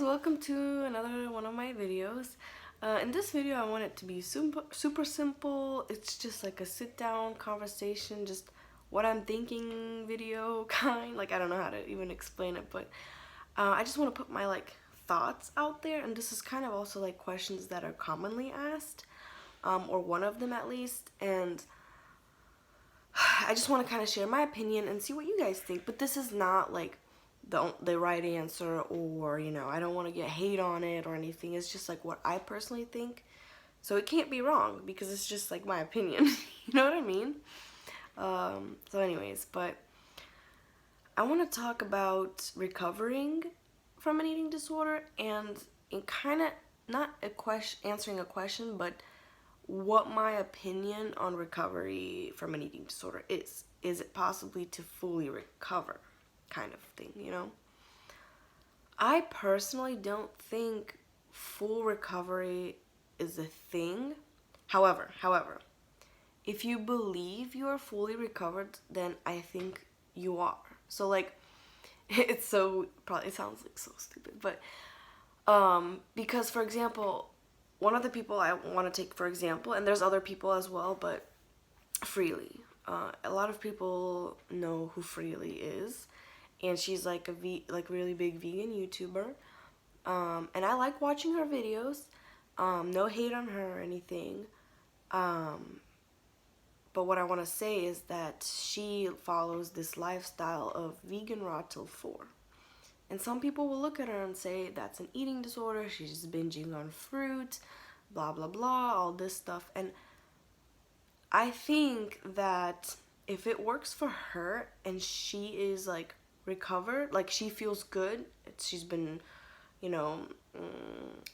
welcome to another one of my videos. In this video I want it to be super simple. It's just like a sit down conversation, just what I'm thinking video kind. Like, I don't know how to even explain it, but I just want to put my thoughts out there, and this is kind of also like questions that are commonly asked, or one of them at least, and I just want to kind of share my opinion and see what you guys think. But this is not like the right answer, or I don't want to get hate on it or anything. It's just like what I personally think, so it can't be wrong because it's just like my opinion. You know what I mean? So anyways, but I want to talk about recovering from an eating disorder, and in kind of not a question, answering a question, but what my opinion on recovery from an eating disorder is. Is it possibly to fully recover, kind of thing, I personally don't think full recovery is a thing. However, if you believe you are fully recovered, then I think you are. So like, it sounds like so stupid, but because for example, one of the people I want to take for example, and there's other people as well, but Freely. A lot of people know who Freely is, and she's like really big vegan YouTuber. And I like watching her videos. No hate on her or anything. But what I want to say is that she follows this lifestyle of vegan raw till 4. And some people will look at her and say that's an eating disorder. She's just binging on fruit, blah blah blah, all this stuff. And I think that if it works for her and she is like recovered, like she feels good, she's been,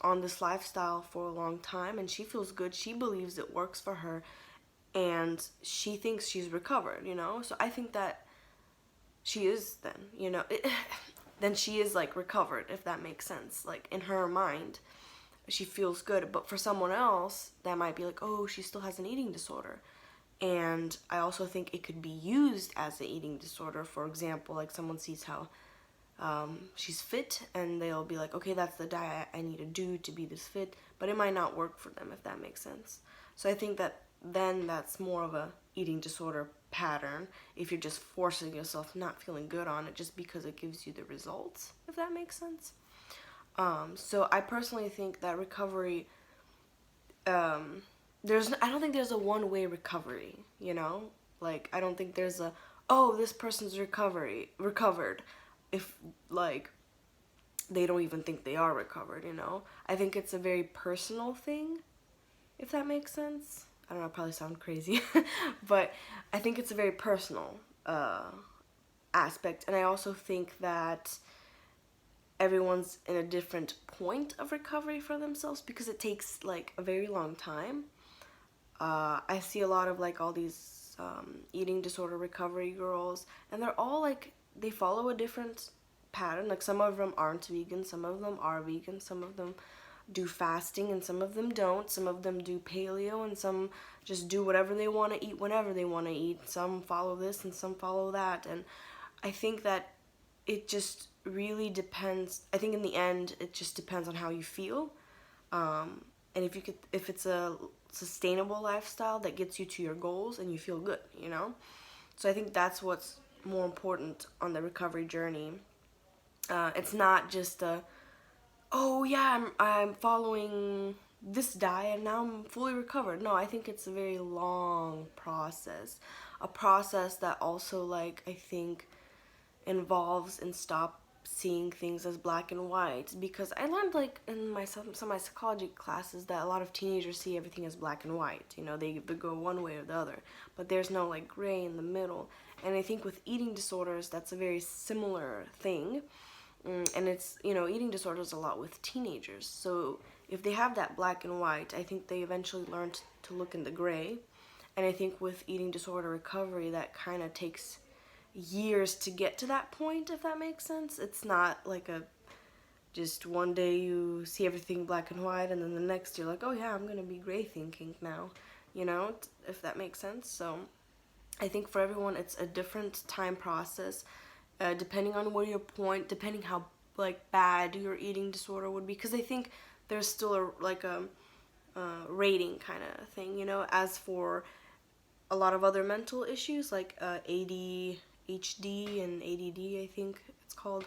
on this lifestyle for a long time and she feels good, she believes it works for her, and she thinks she's recovered, so I think that she is then, then she is like recovered, if that makes sense. Like in her mind, she feels good. But for someone else, that might be like, oh, she still has an eating disorder. And I also think it could be used as an eating disorder. For example, like someone sees how she's fit and they'll be like, okay, that's the diet I need to do to be this fit, but it might not work for them, if that makes sense. So I think that then that's more of a eating disorder pattern if you're just forcing yourself, not feeling good on it just because it gives you the results, if that makes sense. So I personally think that recovery, I don't think there's a one-way recovery, like I don't think there's a, oh, this person's recovered if like they don't even think they are recovered. I think it's a very personal thing, if that makes sense. I don't know, I probably sound crazy but I think it's a very personal aspect. And I also think that everyone's in a different point of recovery for themselves because it takes like a very long time. I see a lot of like all these eating disorder recovery girls, and they're all like, they follow a different pattern. Like some of them aren't vegan, some of them are vegan, some of them do fasting and some of them don't. Some of them do paleo and some just do whatever they want to eat whenever they want to eat. Some follow this and some follow that. And I think that it just really depends. I think in the end it just depends on how you feel, and if it's a sustainable lifestyle that gets you to your goals and you feel good. So I think that's what's more important on the recovery journey. It's not just oh yeah, I'm following this diet and now I'm fully recovered. No, I think it's a very long process, a process that also, like, I think involves and stop seeing things as black and white, because I learned like in some of my psychology classes that a lot of teenagers see everything as black and white. They go one way or the other, but there's no like gray in the middle. And I think with eating disorders that's a very similar thing. And it's, eating disorders a lot with teenagers. So if they have that black and white, I think they eventually learn to look in the gray. And I think with eating disorder recovery, that kind of takes years to get to that point, if that makes sense. It's not like just one day you see everything black and white and then the next you're like, oh yeah, I'm gonna be gray thinking now, if that makes sense. So I think for everyone it's a different time process, depending on where your point, depending how like bad your eating disorder would be, because I think there's still a rating kind of thing, you know. As for a lot of other mental issues like ADHD and ADD, I think it's called,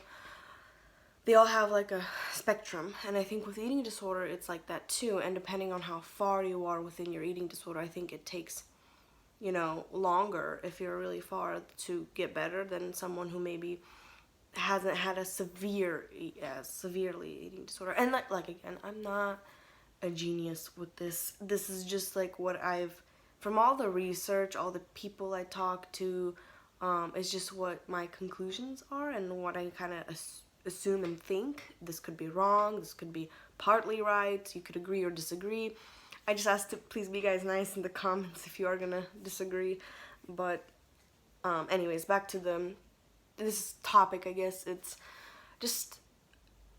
they all have like a spectrum, and I think with eating disorder it's like that too. And depending on how far you are within your eating disorder, I think it takes, you know, longer if you're really far to get better than someone who maybe hasn't had a severely eating disorder. And like again, I'm not a genius with this. This is just like what I've, from all the research, all the people I talk to, it's just what my conclusions are and what I kind of assume and think. This could be wrong, this could be partly right, you could agree or disagree. I just ask to please be guys nice in the comments if you are gonna disagree. But anyways, back to this topic, I guess. It's just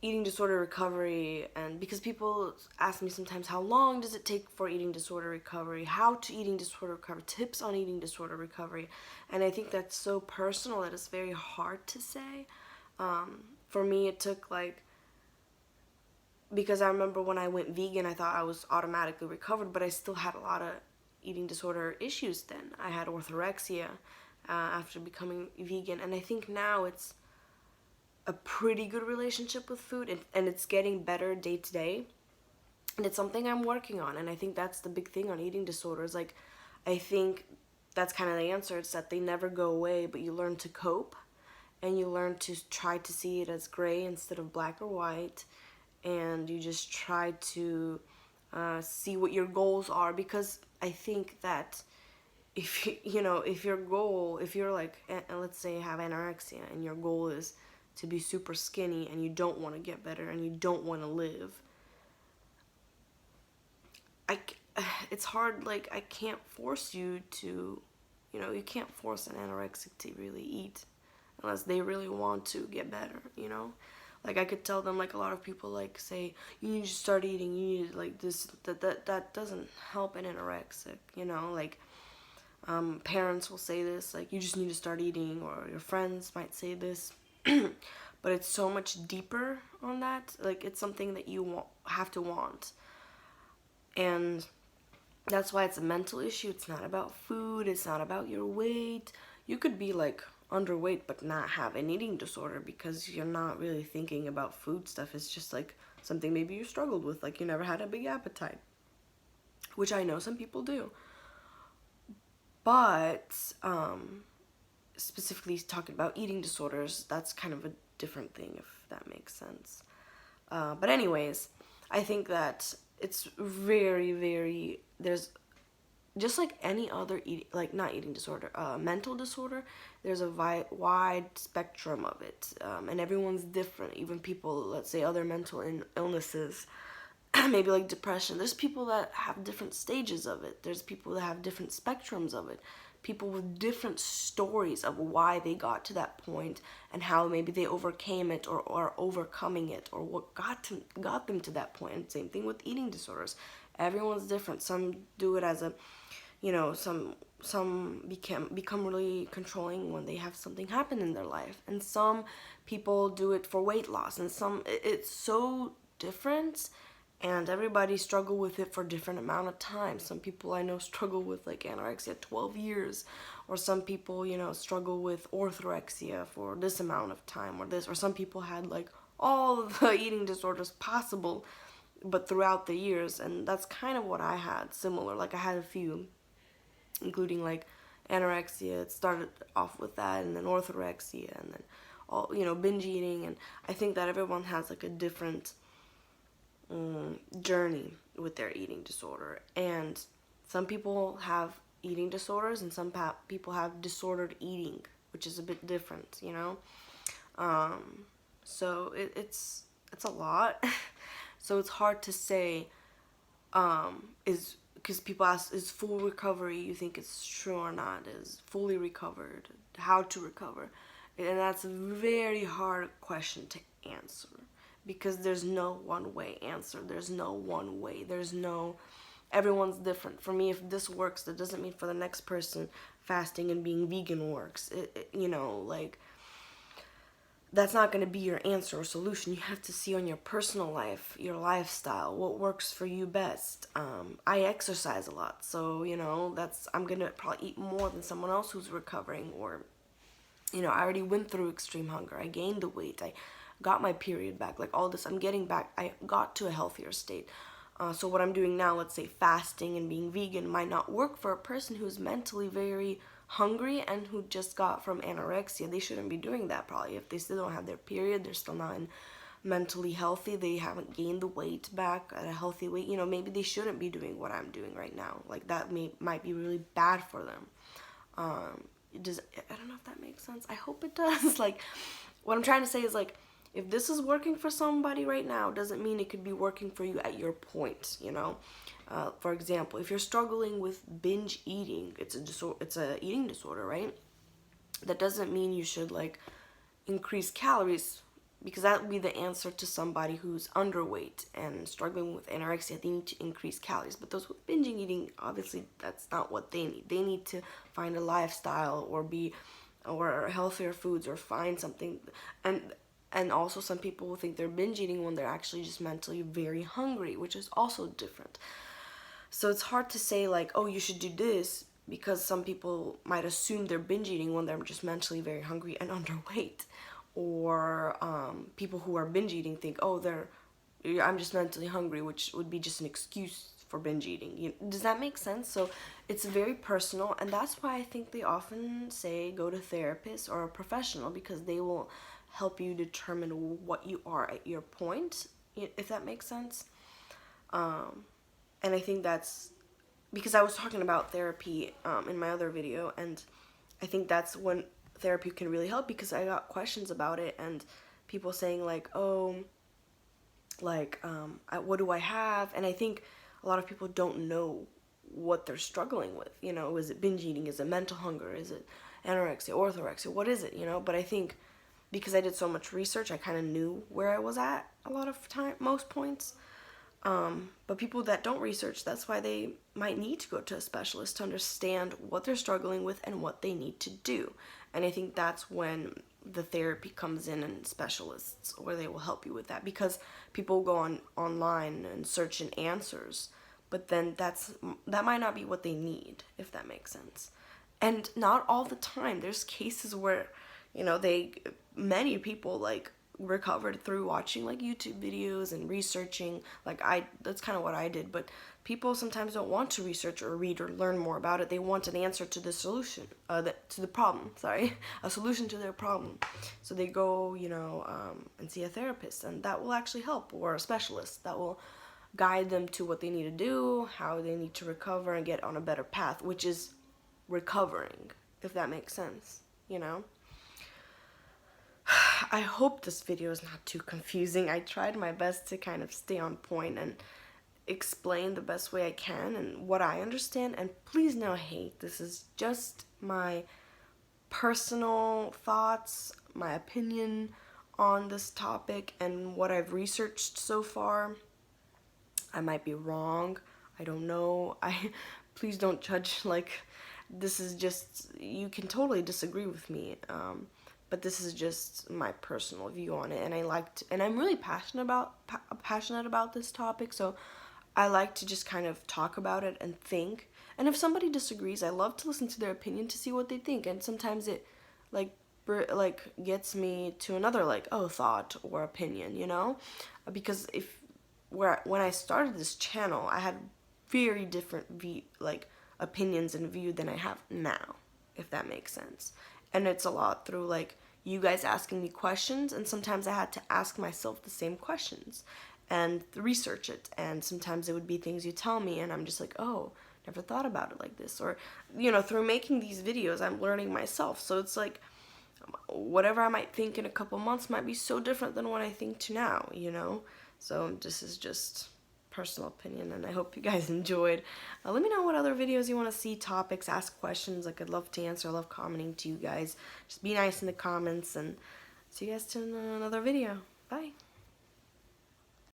eating disorder recovery. And because people ask me sometimes, how long does it take for eating disorder recovery, how to eating disorder recovery, tips on eating disorder recovery. And I think that's so personal that it's very hard to say. For me, it took like, because I remember when I went vegan, I thought I was automatically recovered, but I still had a lot of eating disorder issues then. I had orthorexia after becoming vegan, and I think now it's a pretty good relationship with food, and it's getting better day to day. And it's something I'm working on, and I think that's the big thing on eating disorders. Like, I think that's kind of the answer. It's that they never go away, but you learn to cope, and you learn to try to see it as gray instead of black or white, and you just try to see what your goals are. Because I think that if if your goal, if you're like, let's say you have anorexia and your goal is to be super skinny and you don't want to get better and you don't want to live, it's hard. Like, I can't force you to, you can't force an anorexic to really eat unless they really want to get better, Like, I could tell them, like, a lot of people, like, say, you need to start eating, you need, like, this, that doesn't help an anorexic, Like, parents will say this, like, you just need to start eating, or your friends might say this. But it's so much deeper on that. Like, it's something that you have to want. And that's why it's a mental issue. It's not about food, it's not about your weight. You could be, like, underweight but not have an eating disorder because you're not really thinking about food stuff. It's just like something maybe you struggled with, like you never had a big appetite, which I know some people do. But specifically talking about eating disorders, that's kind of a different thing, if that makes sense. But anyways, I think that it's very, very, there's just like any other not eating disorder, mental disorder, there's a wide spectrum of it, and everyone's different. Even people, let's say other mental illnesses, maybe like depression, there's people that have different stages of it. There's people that have different spectrums of it. People with different stories of why they got to that point and how maybe they overcame it or are overcoming it, or what got them to that point. And same thing with eating disorders. Everyone's different. Some do it as a, some become really controlling when they have something happen in their life, and some people do it for weight loss, and it's so different. And everybody struggle with it for different amount of time. Some people I know struggle with like anorexia 12 years, or some people, struggle with orthorexia for this amount of time, or some people had like all the eating disorders possible, but throughout the years. And that's kind of what I had, similar. Like, I had a few, including like anorexia. It started off with that, and then orthorexia, and then all, binge eating. And I think that everyone has like a different journey with their eating disorder. And some people have eating disorders, and some people have disordered eating, which is a bit different, so it's a lot. So it's hard to say, is, because people ask, is full recovery, you think it's true or not? Is fully recovered, how to recover? And that's a very hard question to answer, because there's no one way answer. There's no one way. Everyone's different. For me, if this works, that doesn't mean for the next person fasting and being vegan works. Like, that's not going to be your answer or solution. You have to see on your personal life, your lifestyle, what works for you best. I exercise a lot, so I'm going to probably eat more than someone else who's recovering. Or I already went through extreme hunger. I gained the weight. I got my period back. Like all this, I'm getting back. I got to a healthier state. So what I'm doing now, let's say fasting and being vegan, might not work for a person who's mentally very hungry and who just got from anorexia. They shouldn't be doing that probably. If they still don't have their period, they're still not mentally healthy, they haven't gained the weight back at a healthy weight, maybe they shouldn't be doing what I'm doing right now. Like that might be really bad for them. I don't know if that makes sense. I hope it does. Like, what I'm trying to say is, like, if this is working for somebody right now, doesn't mean it could be working for you at your point, For example, if you're struggling with binge eating, it's a eating disorder, right? That doesn't mean you should, like, increase calories, because that would be the answer to somebody who's underweight and struggling with anorexia. They need to increase calories. But those with binging eating, obviously, that's not what they need. They need to find a lifestyle or healthier foods, or find something. And also some people will think they're binge eating when they're actually just mentally very hungry, which is also different. So it's hard to say, like, oh, you should do this, because some people might assume they're binge eating when they're just mentally very hungry and underweight. Or people who are binge eating think, oh, I'm just mentally hungry, which would be just an excuse for binge eating. Does that make sense? So it's very personal, and that's why I think they often say go to therapists or a professional, because they will help you determine what you are at your point, if that makes sense. And I think that's because I was talking about therapy in my other video, and I think that's when therapy can really help, because I got questions about it and people saying, like, oh, like, what do I have? And I think a lot of people don't know what they're struggling with. Is it binge eating? Is it mental hunger? Is it anorexia, orthorexia? What is it? But I think because I did so much research, I kind of knew where I was at a lot of most points. But people that don't research, that's why they might need to go to a specialist to understand what they're struggling with and what they need to do. And I think that's when the therapy comes in, and specialists, where they will help you with that, because people go online and search in answers, but then that might not be what they need, if that makes sense. And not all the time. There's cases where many people, like, recovered through watching, like, YouTube videos and researching. Like, that's kind of what I did. But people sometimes don't want to research or read or learn more about it. They want an answer to the solution, to the problem, a solution to their problem. So they go, and see a therapist, and that will actually help, or a specialist that will guide them to what they need to do, how they need to recover and get on a better path, which is recovering, if that makes sense, I hope this video is not too confusing. I tried my best to kind of stay on point and explain the best way I can and what I understand. And please no hate. This is just my personal thoughts, my opinion on this topic, and what I've researched so far. I might be wrong. I don't know. Please don't judge. Like, this is just, you can totally disagree with me. But this is just my personal view on it, and and I'm really passionate about this topic, so I like to just kind of talk about it and think. And if somebody disagrees, I love to listen to their opinion to see what they think, and sometimes it like gets me to another, like, oh, thought or opinion, because when I started this channel, I had very different opinions and view than I have now, if that makes sense. And it's a lot through, like, you guys asking me questions, and sometimes I had to ask myself the same questions and research it. And sometimes it would be things you tell me, and I'm just like, oh, never thought about it like this. Or, through making these videos, I'm learning myself. So it's like, whatever I might think in a couple months might be so different than what I think to now, So this is just personal opinion, and I hope you guys enjoyed. Let me know what other videos you want to see, topics, ask questions. Like, I'd love to answer. I love commenting to you guys. Just be nice in the comments, and see you guys in another video. Bye.